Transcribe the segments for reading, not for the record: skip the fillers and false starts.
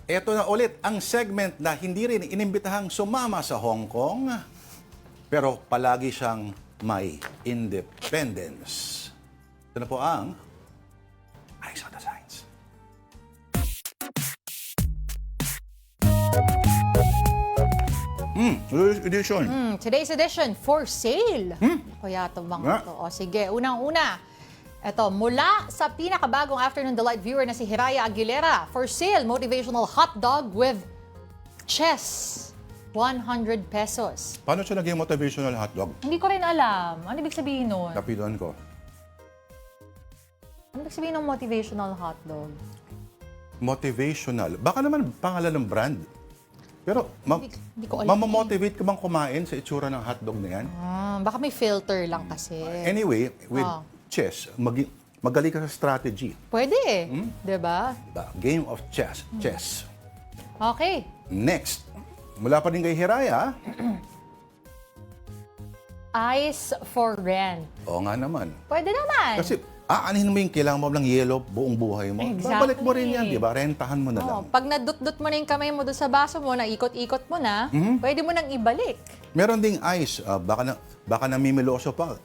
Ito na ulit ang segment na hindi rin inimbitahang sumama sa Hong Kong, pero palagi siyang may independence. Ito na po ang Eyes on the Signs. Edition. Today's edition, for sale. Kaya ito mga to. O sige, unang-una. Ito, mula sa pinakabagong Afternoon Delight viewer na si Hiraya Aguilera, for sale, motivational hot dog with chess. 100 pesos. Paano siya naging motivational hotdog? Hindi ko rin alam. Ano ibig sabihin nun? Lapidan ko. Ano ibig sabihin ng motivational hotdog? Motivational. Baka naman pangalan ng brand. Pero, Hindi ko alam. mamamotivate ka bang kumain sa itsura ng hotdog na yan? Baka may filter lang kasi. Anyway, with chess, magaling ka sa strategy. Pwede eh. Diba? Diba? Game of chess. Chess. Okay. Next, mula pa rin kay Hiraya. Eyes for rent. Oo nga naman. Pwede naman. Kasi, aanhin mo yung kailangan mo ng yellow buong buhay mo. Exactly. Babalik mo rin yan, di ba? Rentahan mo na lang. Pag nadut-dut mo na yung kamay mo doon sa baso mo, na ikot-ikot mo na, pwede mo nang ibalik. Meron ding ice, baka namimiloso pa,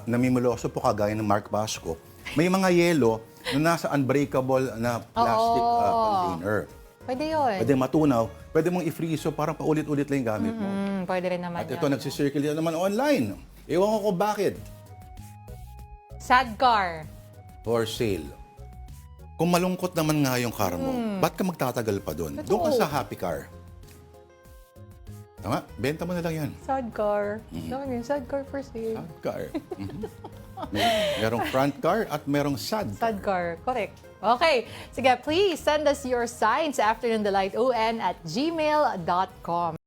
namimiloso po kagaya ng Mark Pasco. May mga yelo na nasa unbreakable na plastic container. Pwede yun. Pwede matunaw, pwede mong i-freeze, so parang paulit-ulit lang yung gamit mo. Pwede rin naman At ito, nagsisircle naman online. Ewan ko kung bakit. Sad car. For sale. Kung malungkot naman nga yung car mo, ba't ka magtatagal pa doon? Totoo. Doon ka sa happy car. Tama, benta mo na lang yan. Sad car. Sad car for sale. Sad car. Merong front car at merong sad car. Sad car. Correct. Okay. Sige, please send us your signs afternoondelighton@gmail.com.